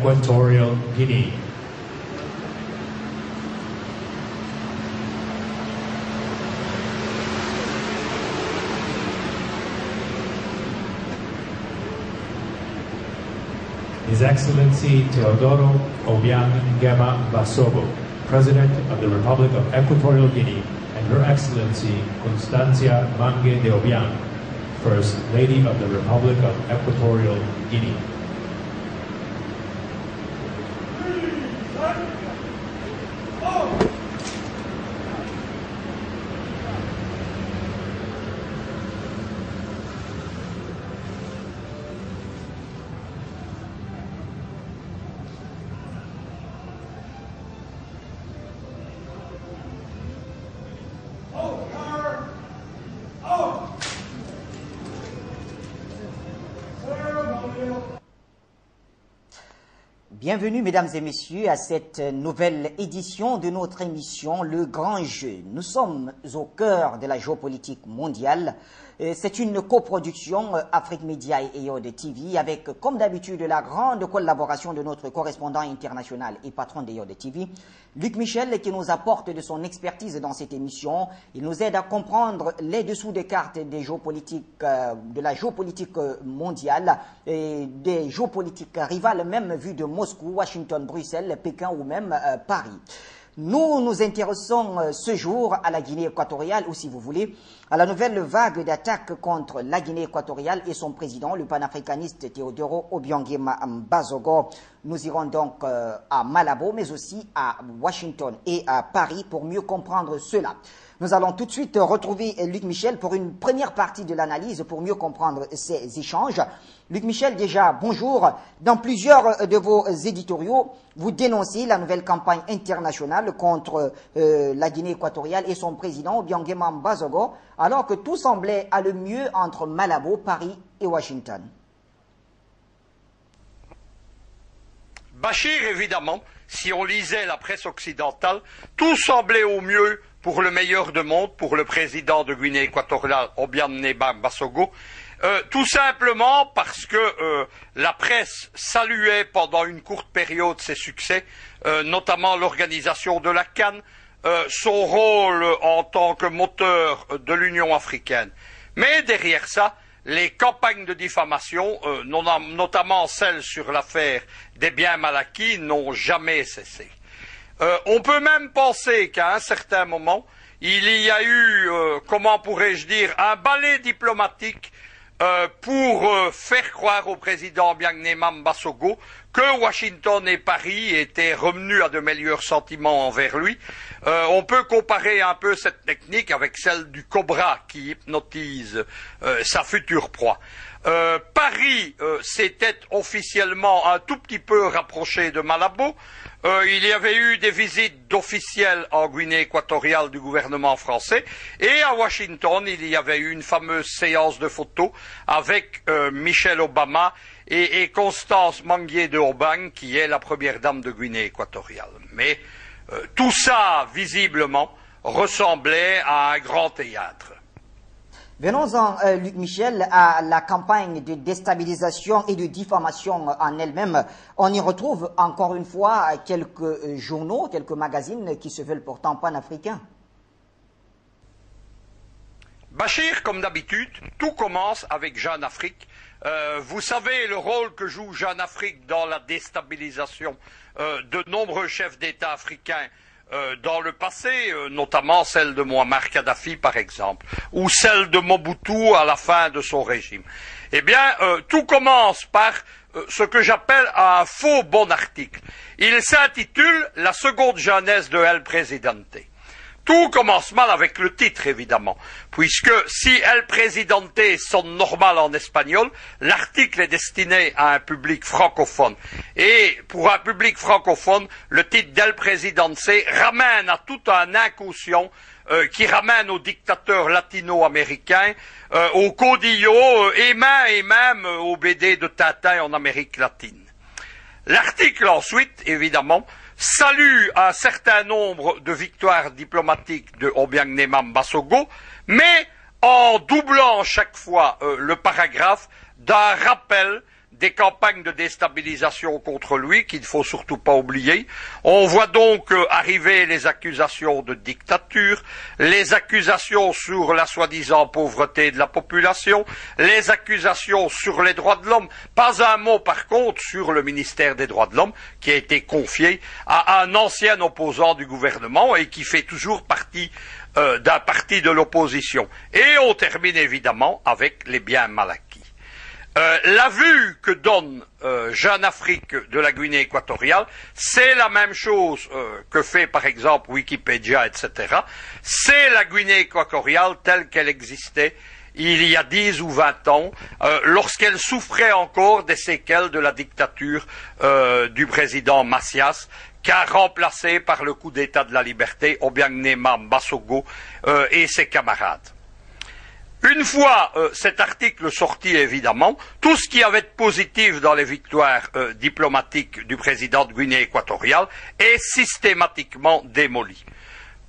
Equatorial Guinea. His Excellency Teodoro Obiang Nguema Basogo, President of the Republic of Equatorial Guinea, and Her Excellency Constancia Mange de Obiang, First Lady of the Republic of Equatorial Guinea. Bienvenue, mesdames et messieurs, à cette nouvelle édition de notre émission Le Grand Jeu. Nous sommes au cœur de la géopolitique mondiale. C'est une coproduction Afrique Média et EOD TV avec, comme d'habitude, la grande collaboration de notre correspondant international et patron d'EOD TV, Luc Michel, qui nous apporte de son expertise dans cette émission. Il nous aide à comprendre les dessous des cartes des géopolitiques, de la géopolitique mondiale et des géopolitiques rivales, même vues de Moscou, Washington, Bruxelles, Pékin ou même Paris. Nous nous intéressons ce jour à la Guinée équatoriale, ou si vous voulez, à la nouvelle vague d'attaques contre la Guinée équatoriale et son président, le panafricaniste Teodoro Obiang Nguema Basogo. Nous irons donc à Malabo, mais aussi à Washington et à Paris pour mieux comprendre cela. Nous allons tout de suite retrouver Luc Michel pour une première partie de l'analyse pour mieux comprendre ces échanges. Luc Michel, déjà, bonjour. Dans plusieurs de vos éditoriaux, vous dénoncez la nouvelle campagne internationale contre la Guinée équatoriale et son président, Obiang Nguema Basogo, alors que tout semblait aller mieux entre Malabo, Paris et Washington. Bachir, évidemment, si on lisait la presse occidentale, tout semblait au mieux pour le meilleur de monde, pour le président de Guinée équatoriale, Obiang Nguema Basogo, tout simplement parce que la presse saluait pendant une courte période ses succès, notamment l'organisation de la CAN, son rôle en tant que moteur de l'Union africaine. Mais derrière ça, les campagnes de diffamation, notamment celles sur l'affaire des biens mal acquis, n'ont jamais cessé. On peut même penser qu'à un certain moment, il y a eu, comment pourrais-je dire, un balai diplomatique pour faire croire au président Obiang Nguema Basogo que Washington et Paris étaient revenus à de meilleurs sentiments envers lui. On peut comparer un peu cette technique avec celle du cobra qui hypnotise sa future proie. Paris s'était officiellement un tout petit peu rapproché de Malabo. Il y avait eu des visites d'officiels en Guinée équatoriale du gouvernement français et à Washington, il y avait eu une fameuse séance de photos avec Michelle Obama et Constance Mange de Obiang, qui est la première dame de Guinée équatoriale. Mais tout ça, visiblement, ressemblait à un grand théâtre. Venons-en, Luc Michel, à la campagne de déstabilisation et de diffamation en elle-même. On y retrouve encore une fois quelques journaux, quelques magazines qui se veulent pourtant panafricains. Bachir, comme d'habitude, tout commence avec Jeune Afrique. Vous savez le rôle que joue Jeune Afrique dans la déstabilisation de nombreux chefs d'État africains dans le passé, notamment celle de Muammar Kadhafi par exemple, ou celle de Mobutu à la fin de son régime. Eh bien, tout commence par ce que j'appelle un faux bon article. Il s'intitule « La seconde jeunesse de El Presidente ». Tout commence mal avec le titre, évidemment, puisque si El Presidente sonne normal en espagnol, l'article est destiné à un public francophone. Et pour un public francophone, le titre d'El Presidente ramène à tout un inconscient qui ramène aux dictateurs latino-américains, aux caudillos et même aux BD de Tintin en Amérique latine. L'article ensuite, évidemment, salue un certain nombre de victoires diplomatiques de Obiang Nguema Basogo, mais en doublant chaque fois le paragraphe d'un rappel des campagnes de déstabilisation contre lui qu'il ne faut surtout pas oublier. On voit donc arriver les accusations de dictature, les accusations sur la soi-disant pauvreté de la population, les accusations sur les droits de l'homme. Pas un mot par contre sur le ministère des droits de l'homme qui a été confié à un ancien opposant du gouvernement et qui fait toujours partie d'un parti de l'opposition. Et on termine évidemment avec les biens mal acquis. La vue que donne Jeune Afrique de la Guinée équatoriale, c'est la même chose que fait par exemple Wikipédia, etc. C'est la Guinée équatoriale telle qu'elle existait il y a 10 ou 20 ans, lorsqu'elle souffrait encore des séquelles de la dictature du président Macias, qu'a remplacé par le coup d'État de la liberté Obiang-Nema Basogo et ses camarades. Une fois cet article sorti, évidemment, tout ce qui avait de positif dans les victoires diplomatiques du président de Guinée équatoriale est systématiquement démoli.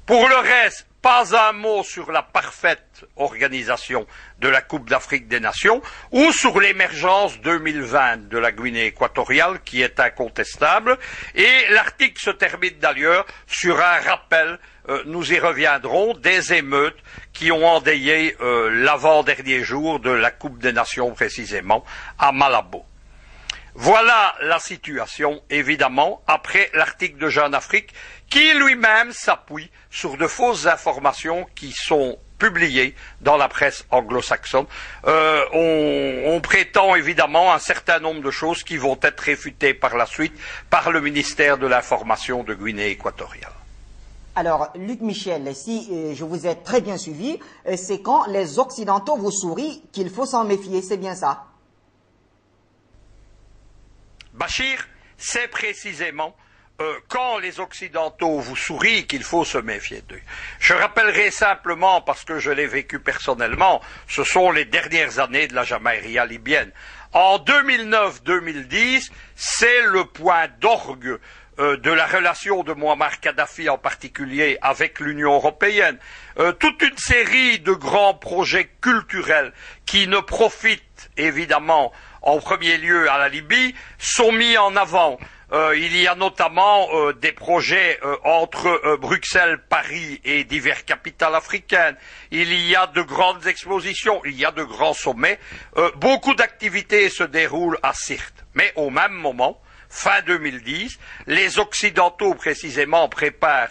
Pour le reste, pas un mot sur la parfaite organisation de la Coupe d'Afrique des Nations ou sur l'émergence 2020 de la Guinée équatoriale qui est incontestable. Et l'article se termine d'ailleurs sur un rappel, nous y reviendrons, des émeutes qui ont endayé l'avant-dernier jour de la Coupe des Nations précisément à Malabo. Voilà la situation, évidemment, après l'article de Jeune Afrique, qui lui-même s'appuie sur de fausses informations qui sont publiées dans la presse anglo-saxonne. On prétend évidemment un certain nombre de choses qui vont être réfutées par la suite par le ministère de l'Information de Guinée équatoriale. Alors, Luc Michel, si je vous ai très bien suivi, c'est quand les Occidentaux vous sourient qu'il faut s'en méfier, c'est bien ça? Bachir, c'est précisément quand les Occidentaux vous sourient qu'il faut se méfier d'eux. Je rappellerai simplement, parce que je l'ai vécu personnellement, ce sont les dernières années de la Jamaïria libyenne. En 2009-2010, c'est le point d'orgue de la relation de Mouammar Kadhafi en particulier avec l'Union européenne. Toute une série de grands projets culturels qui ne profitent évidemment en premier lieu à la Libye, sont mis en avant. Il y a notamment des projets entre Bruxelles, Paris et diverses capitales africaines. Il y a de grandes expositions, il y a de grands sommets. Beaucoup d'activités se déroulent à Sirte. Mais au même moment, fin 2010, les Occidentaux précisément préparent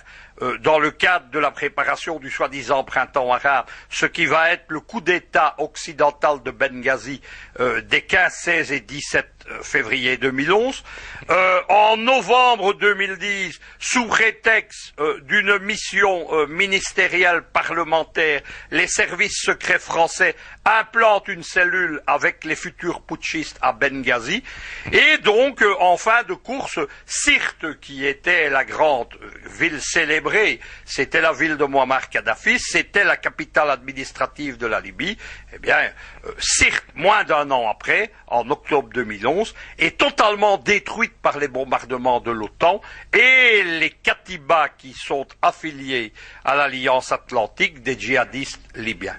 dans le cadre de la préparation du soi-disant printemps arabe, ce qui va être le coup d'État occidental de Benghazi des 15, 16 et 17 février 2011. En novembre 2010, sous prétexte d'une mission ministérielle parlementaire, les services secrets français implantent une cellule avec les futurs putschistes à Benghazi. Et donc, en fin de course, Sirte, qui était la grande ville célébrée, c'était la ville de Mouammar Kadhafi, c'était la capitale administrative de la Libye. Eh bien, Sirte, moins d'un an après, en octobre 2011, est totalement détruite par les bombardements de l'OTAN et les Katibas qui sont affiliés à l'Alliance Atlantique des djihadistes libyens.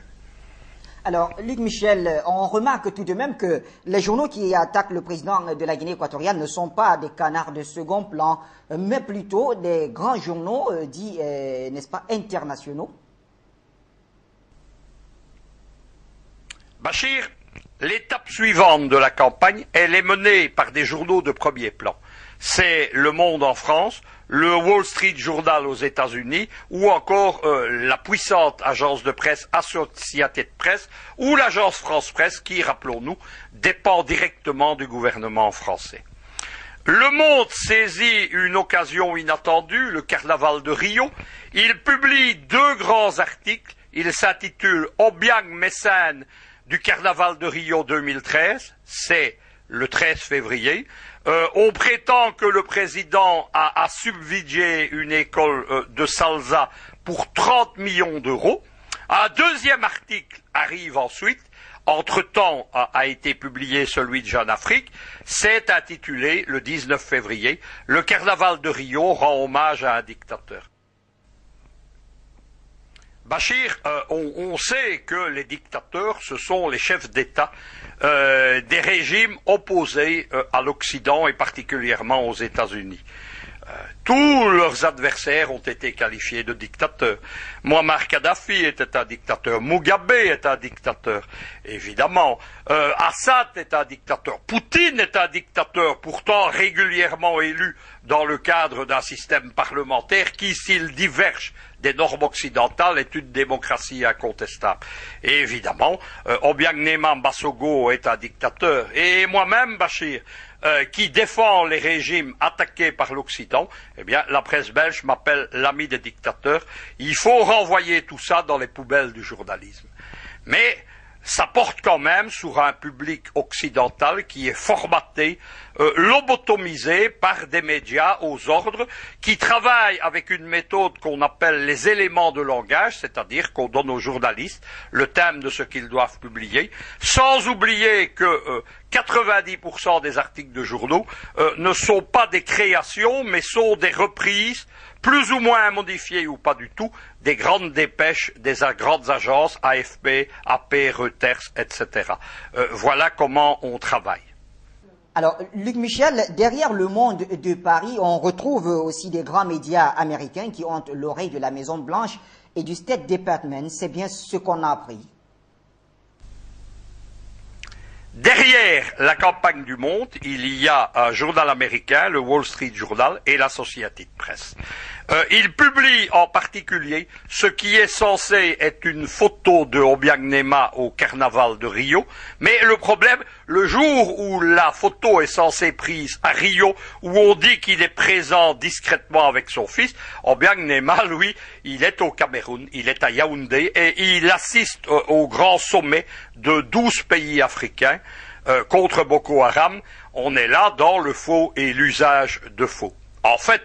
Alors, Luc Michel, on remarque tout de même que les journaux qui attaquent le président de la Guinée équatoriale ne sont pas des canards de second plan, mais plutôt des grands journaux dits, n'est-ce pas, internationaux. Bachir, l'étape suivante de la campagne, elle est menée par des journaux de premier plan. C'est Le Monde en France, le Wall Street Journal aux États-Unis, ou encore la puissante agence de presse Associated Press, ou l'agence France Presse, qui, rappelons-nous, dépend directement du gouvernement français. Le Monde saisit une occasion inattendue, le carnaval de Rio. Il publie 2 grands articles. Il s'intitule « Obiang Mécène du carnaval de Rio 2013 », c'est le 13 février. On prétend que le président a subsidié une école de salsa pour 30 millions d'euros. Un deuxième article arrive ensuite. Entre-temps a été publié celui de Jeune Afrique. C'est intitulé, le 19 février, « Le carnaval de Rio rend hommage à un dictateur ». Bachir, on sait que les dictateurs, ce sont les chefs d'État des régimes opposés à l'Occident et particulièrement aux États-Unis. Tous leurs adversaires ont été qualifiés de dictateurs. Muammar Kadhafi était un dictateur, Mugabe est un dictateur, évidemment. Assad est un dictateur, Poutine est un dictateur, pourtant régulièrement élu dans le cadre d'un système parlementaire qui, s'il diverge des normes occidentales, est une démocratie incontestable. Et évidemment, Obiang-Nema Mbasogo est un dictateur. Et moi-même, Bachir, qui défend les régimes attaqués par l'Occident, eh bien, la presse belge m'appelle l'ami des dictateurs. Il faut renvoyer tout ça dans les poubelles du journalisme. Mais ça porte quand même sur un public occidental qui est formaté, lobotomisé par des médias aux ordres, qui travaillent avec une méthode qu'on appelle les éléments de langage, c'est-à-dire qu'on donne aux journalistes le thème de ce qu'ils doivent publier, sans oublier que 90% des articles de journaux ne sont pas des créations, mais sont des reprises, plus ou moins modifiées ou pas du tout, des grandes dépêches des grandes agences, AFP, AP, Reuters, etc. Voilà comment on travaille. Alors, Luc Michel, derrière le Monde de Paris, on retrouve aussi des grands médias américains qui ont l'oreille de la Maison-Blanche et du State Department. C'est bien ce qu'on a appris. Derrière la campagne du Monde, il y a un journal américain, le Wall Street Journal, et l'Associated Press. Il publie en particulier ce qui est censé être une photo de Obiang-Nema au carnaval de Rio, mais le problème, le jour où la photo est censée prise à Rio, où on dit qu'il est présent discrètement avec son fils, Obiang-Nema, lui, il est au Cameroun, il est à Yaoundé, et il assiste au grand sommet de 12 pays africains contre Boko Haram. On est là dans le faux et l'usage de faux. En fait,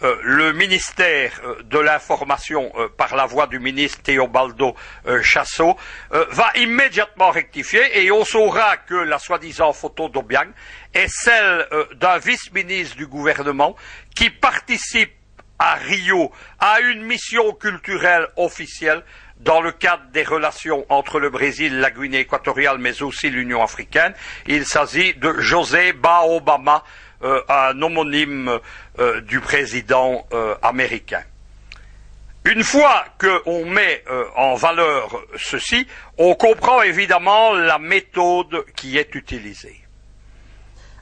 le ministère de l'information, par la voix du ministre Théobaldo Chassot, va immédiatement rectifier et on saura que la soi-disant photo d'Obiang est celle d'un vice-ministre du gouvernement qui participe à Rio à une mission culturelle officielle dans le cadre des relations entre le Brésil, la Guinée équatoriale, mais aussi l'Union africaine. Il s'agit de José Ba Obama, un homonyme du président américain. Une fois qu'on met en valeur ceci, on comprend évidemment la méthode qui est utilisée.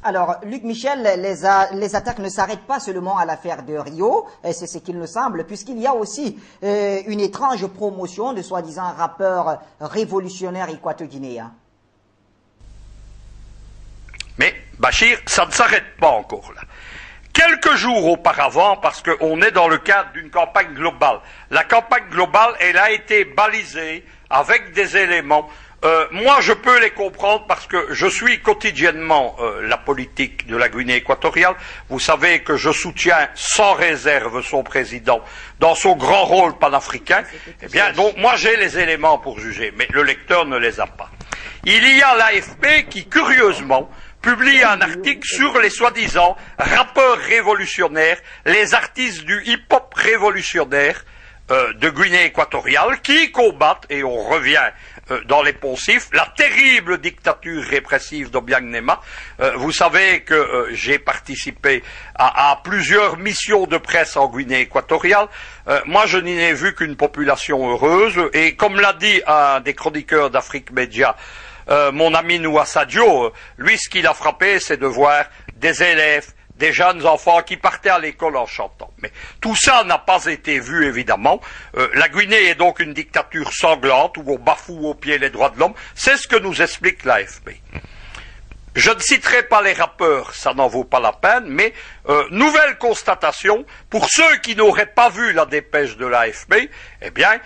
Alors, Luc Michel, les attaques ne s'arrêtent pas seulement à l'affaire de Rio, c'est ce qu'il nous semble, puisqu'il y a aussi une étrange promotion de soi-disant rappeurs révolutionnaires équato-guinéens. Mais, Bachir, ça ne s'arrête pas encore là. Quelques jours auparavant, parce qu'on est dans le cadre d'une campagne globale, la campagne globale, elle a été balisée avec des éléments. Moi, je peux les comprendre parce que je suis quotidiennement la politique de la Guinée équatoriale. Vous savez que je soutiens sans réserve son président dans son grand rôle panafricain. Eh bien, donc, moi, j'ai les éléments pour juger, mais le lecteur ne les a pas. Il y a l'AFP qui, curieusement, publie un article sur les soi-disant rappeurs révolutionnaires, les artistes du hip-hop révolutionnaire de Guinée équatoriale qui combattent, et on revient dans les poncifs, la terrible dictature répressive d'Obiang-Nema. Vous savez que j'ai participé à plusieurs missions de presse en Guinée équatoriale. Moi, je n'y ai vu qu'une population heureuse, et comme l'a dit un des chroniqueurs d'Afrique Média, mon ami Noua Sadio, lui, ce qui l'a frappé, c'est de voir des élèves, des jeunes enfants qui partaient à l'école en chantant. Mais tout ça n'a pas été vu, évidemment. La Guinée est donc une dictature sanglante où on bafoue aux pieds les droits de l'homme. C'est ce que nous explique l'AFP. Je ne citerai pas les rappeurs, ça n'en vaut pas la peine, mais nouvelle constatation, pour ceux qui n'auraient pas vu la dépêche de l'AFP, eh bien,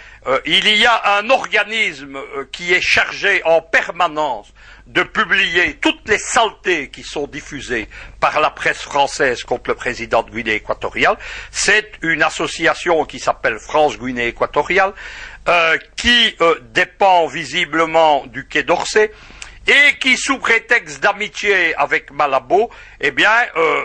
il y a un organisme qui est chargé en permanence de publier toutes les saletés qui sont diffusées par la presse française contre le président de Guinée équatoriale. C'est une association qui s'appelle France Guinée équatoriale, qui dépend visiblement du Quai d'Orsay, et qui, sous prétexte d'amitié avec Malabo, eh bien,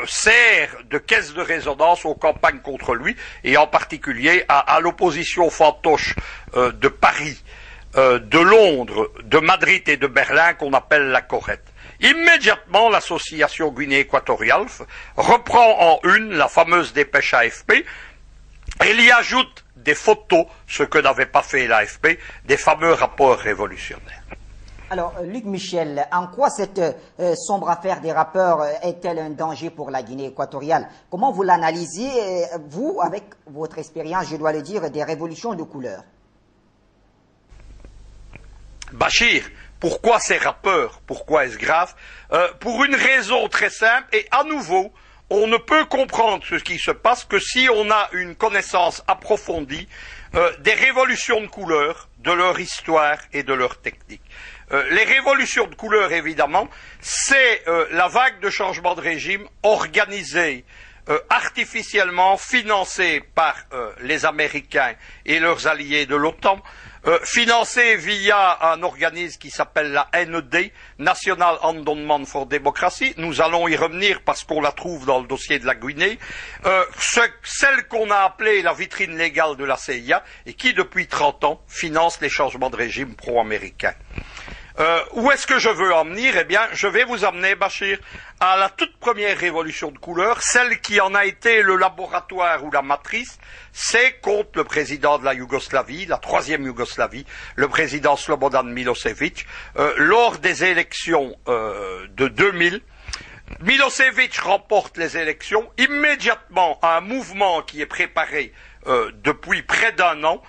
sert de caisse de résonance aux campagnes contre lui, et en particulier à l'opposition fantoche de Paris, de Londres, de Madrid et de Berlin, qu'on appelle la Corrette. Immédiatement, l'association Guinée équatoriale reprend en une la fameuse dépêche AFP, et il y ajoute des photos, ce que n'avait pas fait l'AFP, des fameux rapports révolutionnaires. Alors, Luc Michel, en quoi cette sombre affaire des rappeurs est-elle un danger pour la Guinée équatoriale? Comment vous l'analysez, vous, avec votre expérience, je dois le dire, des révolutions de couleur? Bachir, pourquoi ces rappeurs? Pourquoi est-ce grave? Pour une raison très simple, et à nouveau, on ne peut comprendre ce qui se passe que si on a une connaissance approfondie des révolutions de couleur, de leur histoire et de leur technique. Les révolutions de couleur, évidemment, c'est la vague de changement de régime organisée artificiellement, financée par les Américains et leurs alliés de l'OTAN, financée via un organisme qui s'appelle la NED, National Endowment for Democracy. Nous allons y revenir parce qu'on la trouve dans le dossier de la Guinée. Celle qu'on a appelée la vitrine légale de la CIA et qui, depuis 30 ans, finance les changements de régime pro-américains. Où est-ce que je veux en venir? Eh bien, je vais vous amener, Bachir, à la toute première révolution de couleur, celle qui en a été le laboratoire ou la matrice, c'est contre le président de la Yougoslavie, la troisième Yougoslavie, le président Slobodan Milosevic, lors des élections de 2000. Milosevic remporte les élections, immédiatement un mouvement qui est préparé depuis près d'un an,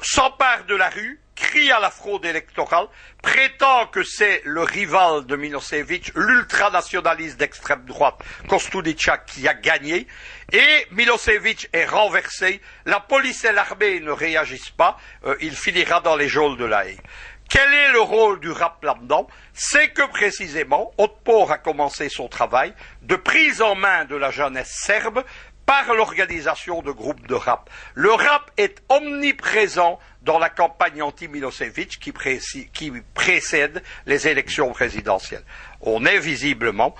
s'empare de la rue, crie à la fraude électorale, prétend que c'est le rival de Milosevic, l'ultranationaliste d'extrême droite, Kostunica, qui a gagné, et Milosevic est renversé, la police et l'armée ne réagissent pas, il finira dans les geôles de La Haye. Quel est le rôle du rap là-dedans? C'est que précisément, Otpor a commencé son travail de prise en main de la jeunesse serbe par l'organisation de groupes de rap. Le rap est omniprésent dans la campagne anti-Milosevic qui précède les élections présidentielles. On est visiblement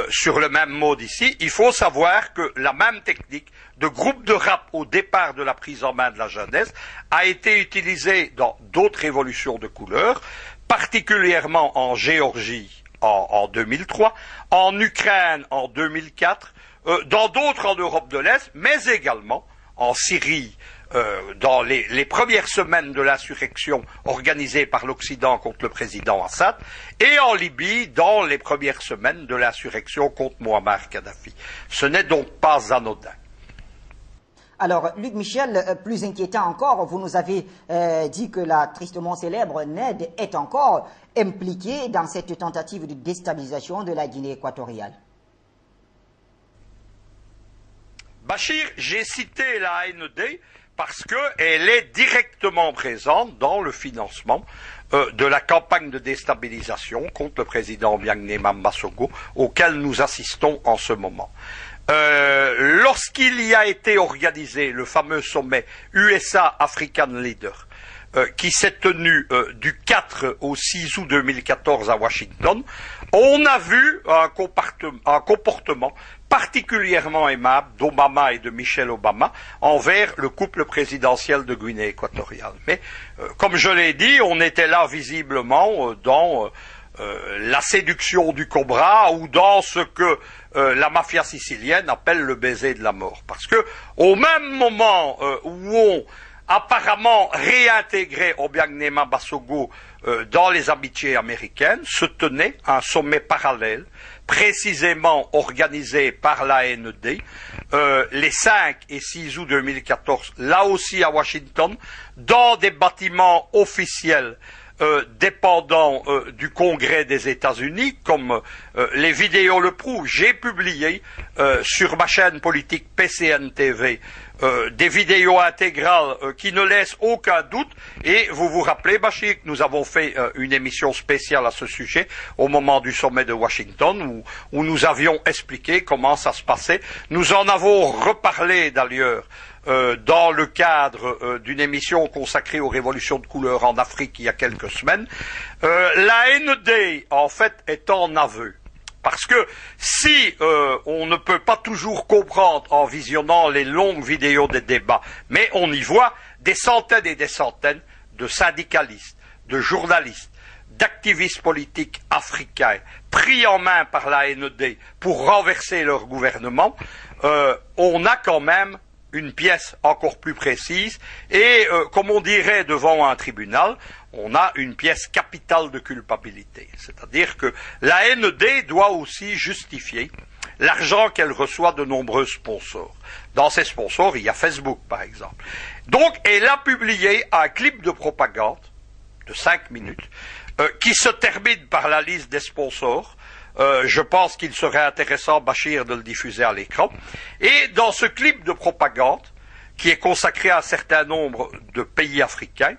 sur le même mode ici. Il faut savoir que la même technique de groupe de rap au départ de la prise en main de la jeunesse a été utilisée dans d'autres révolutions de couleur, particulièrement en Géorgie en 2003, en Ukraine en 2004, dans d'autres en Europe de l'Est, mais également en Syrie, dans les premières semaines de l'insurrection organisée par l'Occident contre le président Assad, et en Libye, dans les premières semaines de l'insurrection contre Muammar Kadhafi. Ce n'est donc pas anodin. Alors, Luc Michel, plus inquiétant encore, vous nous avez dit que la tristement célèbre NED est encore impliquée dans cette tentative de déstabilisation de la Guinée équatoriale. Bachir, j'ai cité la AND parce qu'elle est directement présente dans le financement de la campagne de déstabilisation contre le président Obiang-Nguema Mbasogo, auquel nous assistons en ce moment. Lorsqu'il y a été organisé le fameux sommet USA African Leader, qui s'est tenu du 4 au 6 août 2014 à Washington, on a vu un comportement particulièrement aimable d'Obama et de Michelle Obama envers le couple présidentiel de Guinée équatoriale. Mais, comme je l'ai dit, on était là visiblement dans la séduction du cobra ou dans ce que la mafia sicilienne appelle le baiser de la mort. Parce que au même moment où on apparemment réintégré Obiang-Nguema Mbasogo dans les amitiés américaines, se tenait un sommet parallèle, précisément organisé par l'AND, les 5 et 6 août 2014, là aussi à Washington, dans des bâtiments officiels dépendant du Congrès des États-Unis, comme les vidéos le prouvent. J'ai publié sur ma chaîne politique PCN TV des vidéos intégrales qui ne laissent aucun doute, et vous vous rappelez, Bachir, que nous avons fait une émission spéciale à ce sujet au moment du sommet de Washington où nous avions expliqué comment ça se passait. Nous en avons reparlé d'ailleurs dans le cadre d'une émission consacrée aux révolutions de couleur en Afrique il y a quelques semaines, l'AND en fait est en aveu. Parce que si on ne peut pas toujours comprendre en visionnant les longues vidéos des débats, mais on y voit des centaines et des centaines de syndicalistes, de journalistes, d'activistes politiques africains pris en main par l'AND pour renverser leur gouvernement, on a quand même une pièce encore plus précise et, comme on dirait devant un tribunal, on a une pièce capitale de culpabilité. C'est-à-dire que l'AND doit aussi justifier l'argent qu'elle reçoit de nombreux sponsors. Dans ces sponsors, il y a Facebook, par exemple. Donc, elle a publié un clip de propagande de 5 minutes qui se termine par la liste des sponsors. Je pense qu'il serait intéressant, Bachir, de le diffuser à l'écran. Et dans ce clip de propagande, qui est consacré à un certain nombre de pays africains,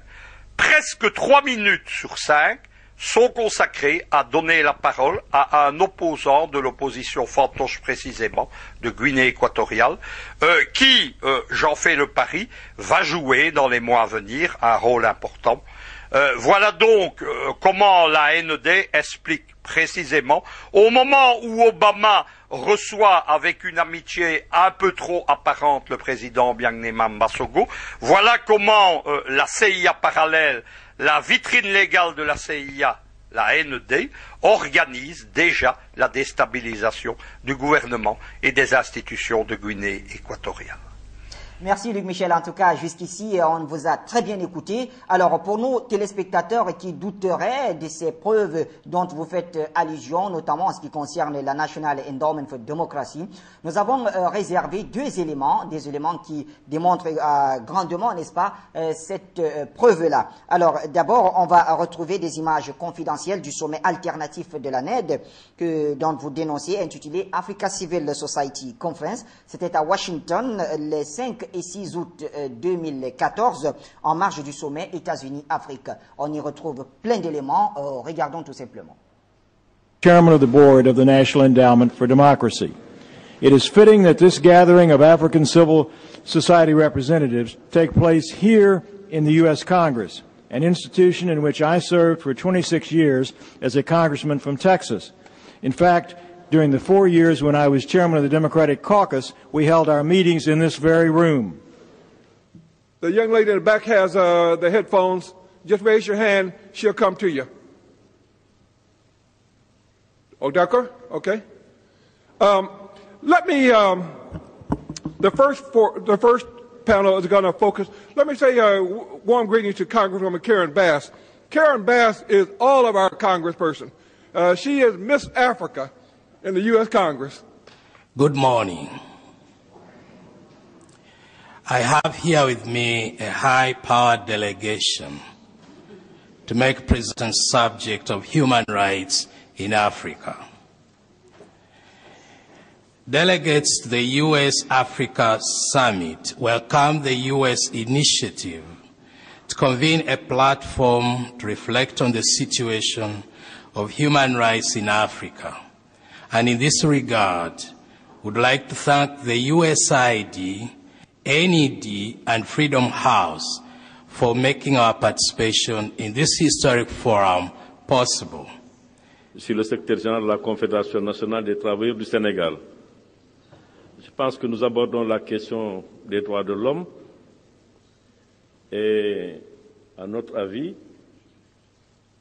presque 3 minutes sur 5 sont consacrées à donner la parole à un opposant de l'opposition fantoche précisément, de Guinée équatoriale, qui, j'en fais le pari, va jouer dans les mois à venir un rôle important. Voilà donc comment la ND explique précisément, au moment où Obama reçoit avec une amitié un peu trop apparente le président Obiang-Nguema Mbasogo, voilà comment la CIA parallèle, la vitrine légale de la CIA, la ND, organise déjà la déstabilisation du gouvernement et des institutions de Guinée équatoriale. Merci Luc Michel. En tout cas, jusqu'ici, on vous a très bien écouté. Alors, pour nos téléspectateurs qui douteraient de ces preuves dont vous faites allusion, notamment en ce qui concerne la National Endowment for Democracy, nous avons réservé des éléments qui démontrent grandement, n'est-ce pas, cette preuve-là. Alors, d'abord, on va retrouver des images confidentielles du sommet alternatif de la NED dont vous dénoncez, intitulé Africa Civil Society Conference. C'était à Washington les 5 et 6 août 2014, en marge du sommet États-Unis-Afrique. On y retrouve plein d'éléments. Regardons tout simplement. Chairman of the Board of the National Endowment for Democracy. It is fitting that this gathering of African civil society representatives take place here in the U.S. Congress, an institution in which I served for 26 years as a congressman from Texas. In fact, during the 4 years when I was chairman of the Democratic Caucus, we held our meetings in this very room. The young lady in the back has the headphones. Just raise your hand. She'll come to you. Oh, d'accord? Okay. Let me, the first panel is going to focus. Let me say warm greetings to Congresswoman Karen Bass. Karen Bass is all of our congressperson. She is Miss Africa in the U.S. Congress. Good morning. I have here with me a high-powered delegation to make present subject of human rights in Africa. Delegates to the U.S.-Africa Summit welcome the U.S. initiative to convene a platform to reflect on the situation of human rights in Africa. And in this regard, would like to thank the USAID, NED, and Freedom House for making our participation in this historic forum possible. Je suis le secrétaire général de la Confédération nationale des travailleurs du Sénégal. Je pense que nous abordons la question des droits de l'homme et, à notre avis,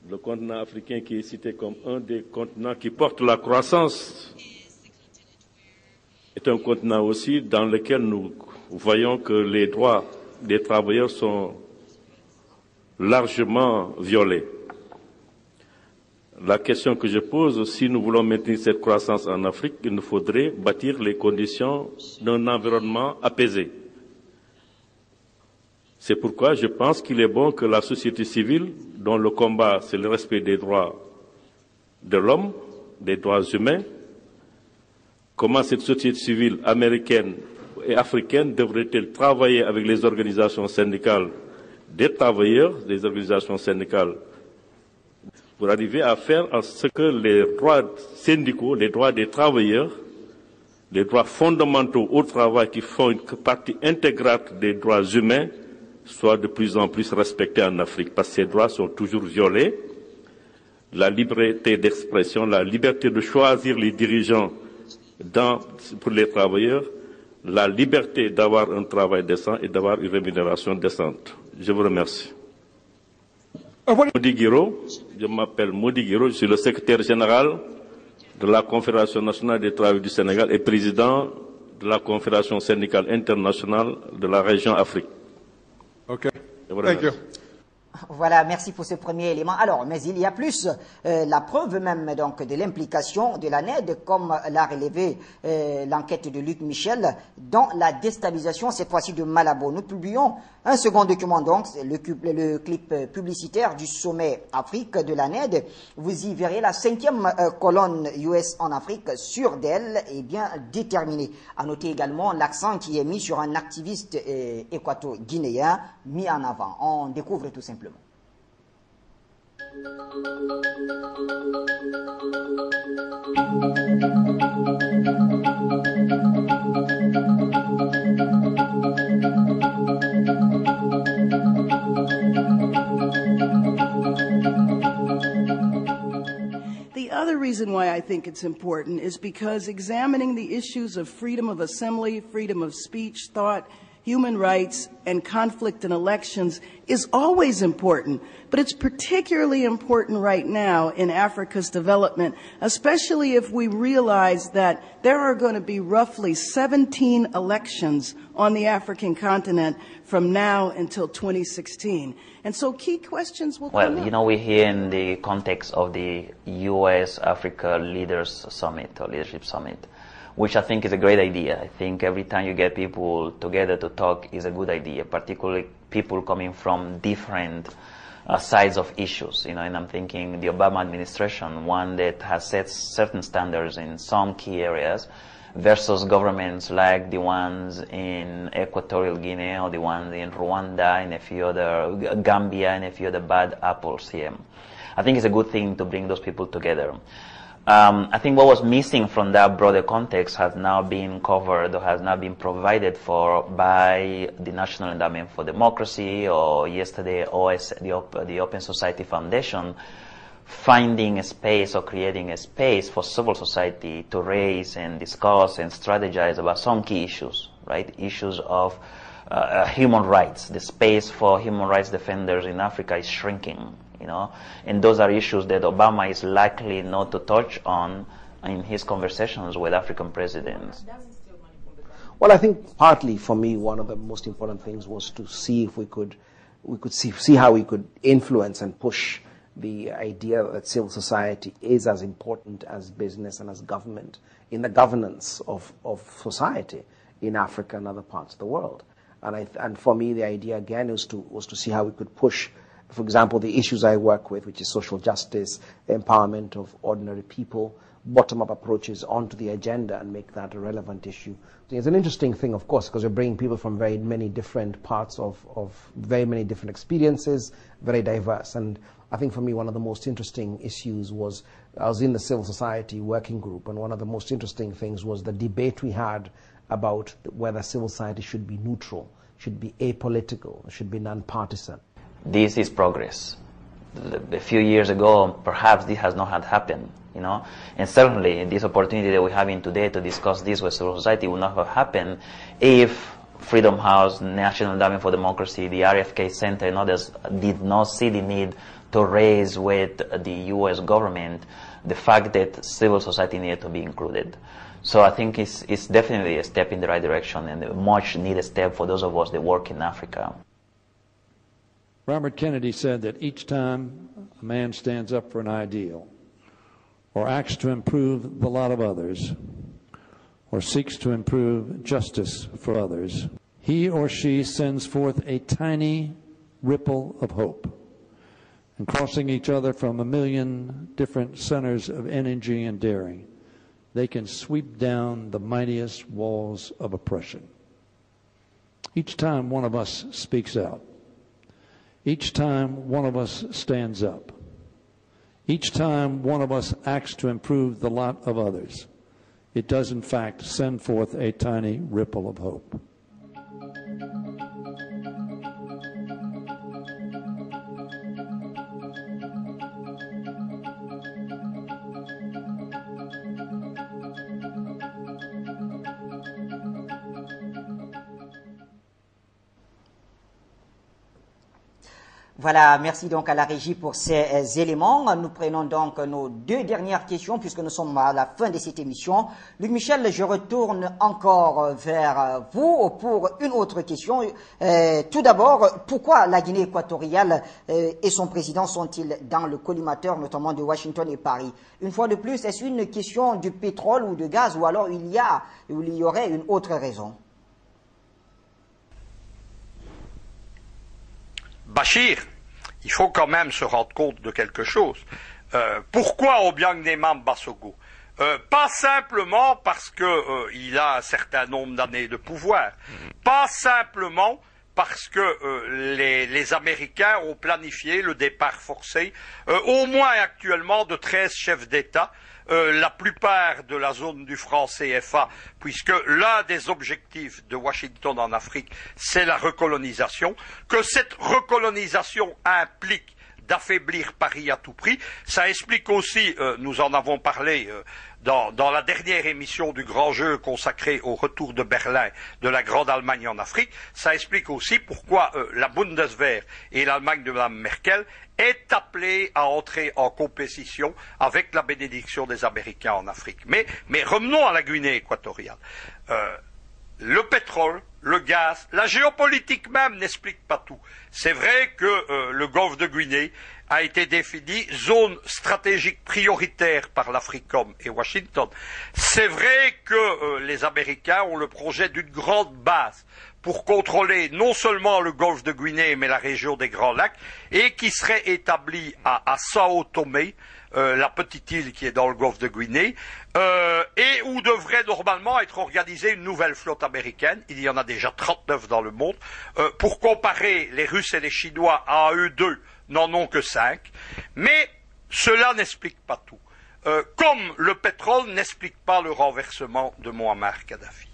le continent africain qui est cité comme un des continents qui porte la croissance est un continent aussi dans lequel nous voyons que les droits des travailleurs sont largement violés. La question que je pose, si nous voulons maintenir cette croissance en Afrique, il nous faudrait bâtir les conditions d'un environnement apaisé. C'est pourquoi je pense qu'il est bon que la société civile, dont le combat c'est le respect des droits de l'homme, des droits humains, comment cette société civile américaine et africaine devrait-elle travailler avec les organisations syndicales des travailleurs, des organisations syndicales, pour arriver à faire en ce que les droits syndicaux, les droits des travailleurs les droits fondamentaux au travail qui font une partie intégrante des droits humains soient de plus en plus respectés en Afrique, parce que ces droits sont toujours violés. La liberté d'expression, la liberté de choisir les dirigeants pour les travailleurs, la liberté d'avoir un travail décent et d'avoir une rémunération décente. Je vous remercie. Modi Guiro, je m'appelle Modi Guiro, je suis le secrétaire général de la Confédération nationale des travailleurs du Sénégal et président de la Confédération syndicale internationale de la région Afrique. Okay. Thank you. Voilà, merci pour ce premier élément. Alors, mais il y a plus, la preuve même donc de l'implication de la NED, comme l'a relevé l'enquête de Luc Michel, dans la déstabilisation, cette fois-ci de Malabo. Nous publions un second document, donc, le clip publicitaire du sommet Afrique de la NED. Vous y verrez la 5e colonne US en Afrique, sûre d'elle et bien déterminée. À noter également l'accent qui est mis sur un activiste équato-guinéen mis en avant. On découvre tout simplement. The other reason why I think it's important is because examining the issues of freedom of assembly, freedom of speech, thought, human rights, and conflict in elections is always important, but it's particularly important right now in Africa's development, especially if we realize that there are going to be roughly 17 elections on the African continent from now until 2016. And so key questions will come up. Well, you know, we're here in the context of the U.S.-Africa Leaders Summit, or Leadership Summit, which I think is a great idea. I think every time you get people together to talk is a good idea, particularly people coming from different sides of issues, you know, and I'm thinking the Obama administration, one that has set certain standards in some key areas, versus governments like the ones in Equatorial Guinea or the ones in Rwanda and a few other, Gambia and a few other bad apples here. I think it's a good thing to bring those people together. I think what was missing from that broader context has now been covered or has now been provided for by the National Endowment for Democracy, or yesterday the Open Society Foundation, finding a space or creating a space for civil society to raise and discuss and strategize about some key issues, right? Issues of human rights. The space for human rights defenders in Africa is shrinking. You know, and those are issues that Obama is likely not to touch on in his conversations with African presidents. Well, I think partly for me, one of the most important things was to see if we could see how we could influence and push the idea that civil society is as important as business and as government in the governance of society in Africa and other parts of the world. And for me, the idea again was to see how we could push, for example, the issues I work with, which is social justice, the empowerment of ordinary people, bottom-up approaches onto the agenda and make that a relevant issue. It's an interesting thing, of course, because we're bringing people from very many different parts of very many different experiences, very diverse. And I think for me, one of the most interesting issues was, I was in the civil society working group, and one of the most interesting things was the debate we had about whether civil society should be neutral, should be apolitical, should be non-partisan. This is progress. A few years ago, perhaps this has not had happened, you know, and certainly this opportunity that we're having today to discuss this with civil society would not have happened if Freedom House, National Endowment for Democracy, the RFK Center, and others did not see the need to raise with the U.S. government the fact that civil society needed to be included. So I think it's definitely a step in the right direction, and a much needed step for those of us that work in Africa. Robert Kennedy said that each time a man stands up for an ideal, or acts to improve the lot of others, or seeks to improve justice for others, he or she sends forth a tiny ripple of hope, and crossing each other from a million different centers of energy and daring, they can sweep down the mightiest walls of oppression. Each time one of us speaks out, each time one of us stands up, each time one of us acts to improve the lot of others, it does in fact send forth a tiny ripple of hope. Voilà, merci donc à la régie pour ces éléments. Nous prenons donc nos deux dernières questions puisque nous sommes à la fin de cette émission. Luc Michel, je retourne encore vers vous pour une autre question. Tout d'abord, pourquoi la Guinée équatoriale et son président sont-ils dans le collimateur, notamment de Washington et Paris? Une fois de plus, est-ce une question du pétrole ou du gaz ou alors il y aurait une autre raison? Bachir, il faut quand même se rendre compte de quelque chose. Pourquoi Obiang Nema Mbasogo? Pas simplement parce qu'il a un certain nombre d'années de pouvoir, pas simplement parce que les Américains ont planifié le départ forcé, au moins actuellement, de 13 chefs d'État, la plupart de la zone du franc CFA, puisque l'un des objectifs de Washington en Afrique, c'est la recolonisation, que cette recolonisation implique d'affaiblir Paris à tout prix. Ça explique aussi, nous en avons parlé dans la dernière émission du Grand Jeu consacrée au retour de Berlin de la Grande Allemagne en Afrique, ça explique aussi pourquoi la Bundeswehr et l'Allemagne de Mme Merkel est appelée à entrer en compétition avec la bénédiction des Américains en Afrique. Mais revenons à la Guinée équatoriale. Le pétrole, le gaz, la géopolitique même n'explique pas tout. C'est vrai que le golfe de Guinée a été défini zone stratégique prioritaire par l'AFRICOM et Washington. C'est vrai que les Américains ont le projet d'une grande base pour contrôler non seulement le golfe de Guinée, mais la région des Grands Lacs, et qui serait établie à Sao Tomé, la petite île qui est dans le golfe de Guinée, et où devrait normalement être organisée une nouvelle flotte américaine. Il y en a déjà 39 dans le monde. Pour comparer, les Russes et les Chinois, à eux deux, n'en ont que 5. Mais cela n'explique pas tout. Comme le pétrole n'explique pas le renversement de Muammar Kadhafi.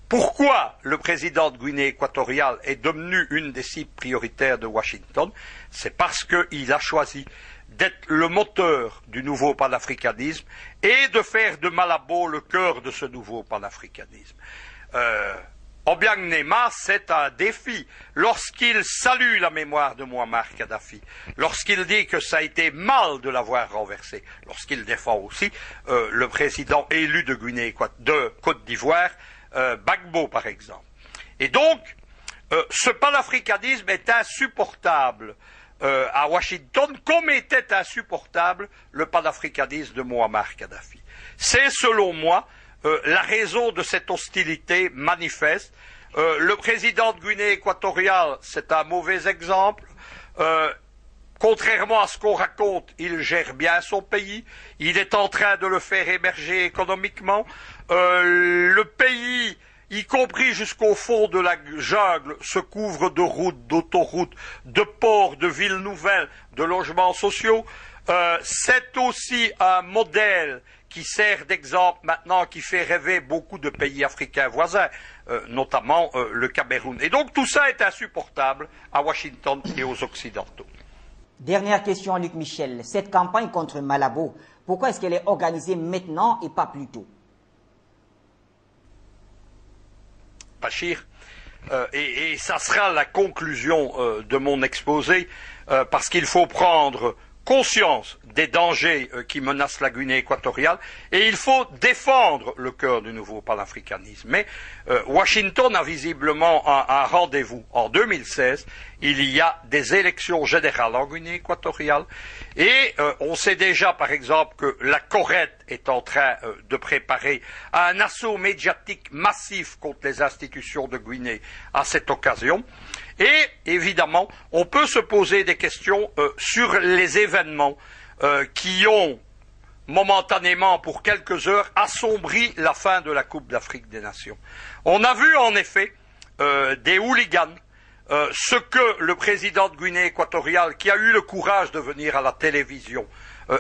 Pourquoi le président de Guinée équatoriale est devenu une des cibles prioritaires de Washington? C'est parce qu'il a choisi d'être le moteur du nouveau panafricanisme et de faire de Malabo le cœur de ce nouveau panafricanisme. Obiang Nema, c'est un défi. Lorsqu'il salue la mémoire de Muammar Kadhafi, lorsqu'il dit que ça a été mal de l'avoir renversé, lorsqu'il défend aussi le président élu de Côte d'Ivoire, Gbagbo par exemple. Et donc, ce panafricanisme est insupportable à Washington, comme était insupportable le panafricanisme de Muammar Kadhafi. C'est, selon moi, la raison de cette hostilité manifeste. Le président de Guinée équatoriale, c'est un mauvais exemple. Contrairement à ce qu'on raconte, il gère bien son pays. Il est en train de le faire émerger économiquement. Le pays, y compris jusqu'au fond de la jungle, se couvre de routes, d'autoroutes, de ports, de villes nouvelles, de logements sociaux. C'est aussi un modèle qui sert d'exemple maintenant, qui fait rêver beaucoup de pays africains voisins, notamment le Cameroun. Et donc tout ça est insupportable à Washington et aux Occidentaux. Dernière question, Luc Michel. Cette campagne contre Malabo, pourquoi est-ce qu'elle est organisée maintenant et pas plus tôt? Bachir, et ça sera la conclusion de mon exposé, parce qu'il faut prendre conscience des dangers qui menacent la Guinée équatoriale et il faut défendre le cœur du nouveau panafricanisme. Mais Washington a visiblement un rendez-vous. En 2016, il y a des élections générales en Guinée équatoriale et on sait déjà par exemple que la Corette est en train de préparer un assaut médiatique massif contre les institutions de Guinée à cette occasion. Et évidemment, on peut se poser des questions sur les événements qui ont momentanément, pour quelques heures, assombri la fin de la Coupe d'Afrique des Nations. On a vu en effet des hooligans, ce que le président de Guinée équatoriale, qui a eu le courage de venir à la télévision,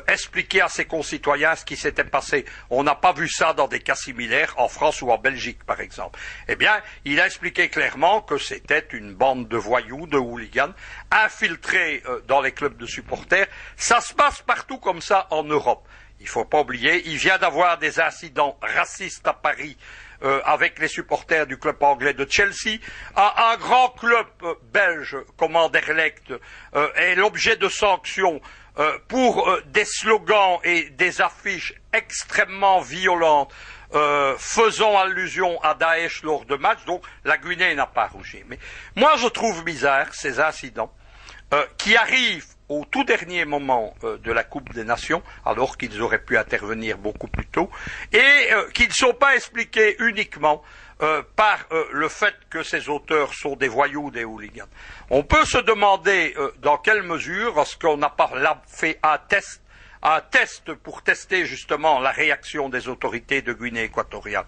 expliquer à ses concitoyens ce qui s'était passé. On n'a pas vu ça dans des cas similaires en France ou en Belgique, par exemple. Eh bien, il a expliqué clairement que c'était une bande de voyous, de hooligans, infiltrés dans les clubs de supporters. Ça se passe partout comme ça en Europe. Il ne faut pas oublier, il vient d'avoir des incidents racistes à Paris avec les supporters du club anglais de Chelsea. Un grand club belge comme Anderlecht est l'objet de sanctions pour des slogans et des affiches extrêmement violentes faisant allusion à Daesh lors de matchs. Donc la Guinée n'a pas rougi. Mais moi je trouve bizarre ces incidents qui arrivent au tout dernier moment de la Coupe des Nations, alors qu'ils auraient pu intervenir beaucoup plus tôt, et qui ne sont pas expliqués uniquement par le fait que ces auteurs sont des voyous, des hooligans. On peut se demander dans quelle mesure, lorsqu'on n'a pas là fait un test pour tester justement la réaction des autorités de Guinée équatoriale.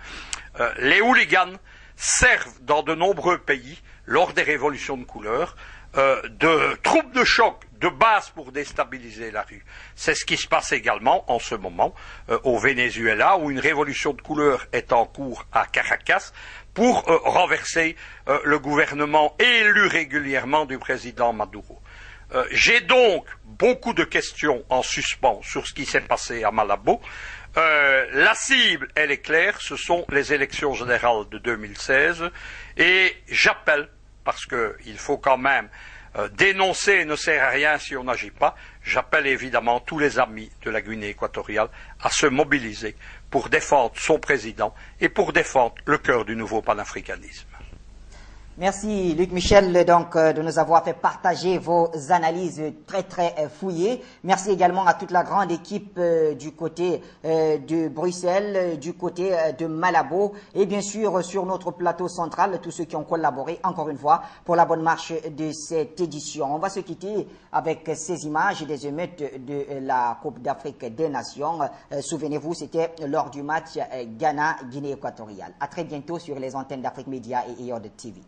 Les hooligans servent dans de nombreux pays, lors des révolutions de couleur, de troupes de choc, de base pour déstabiliser la rue. C'est ce qui se passe également en ce moment au Venezuela, où une révolution de couleur est en cours à Caracas pour renverser le gouvernement élu régulièrement du président Maduro. J'ai donc beaucoup de questions en suspens sur ce qui s'est passé à Malabo. La cible, elle est claire, ce sont les élections générales de 2016, et j'appelle, parce qu'il faut quand même dénoncer ne sert à rien si on n'agit pas, j'appelle évidemment tous les amis de la Guinée équatoriale à se mobiliser pour défendre son président et pour défendre le cœur du nouveau panafricanisme. Merci Luc Michel donc de nous avoir fait partager vos analyses très fouillées. Merci également à toute la grande équipe du côté de Bruxelles, du côté de Malabo et bien sûr sur notre plateau central, tous ceux qui ont collaboré encore une fois pour la bonne marche de cette édition. On va se quitter avec ces images des émeutes de la Coupe d'Afrique des Nations. Souvenez-vous, c'était lors du match Ghana-Guinée équatoriale. À très bientôt sur les antennes d'Afrique Média et EOD TV.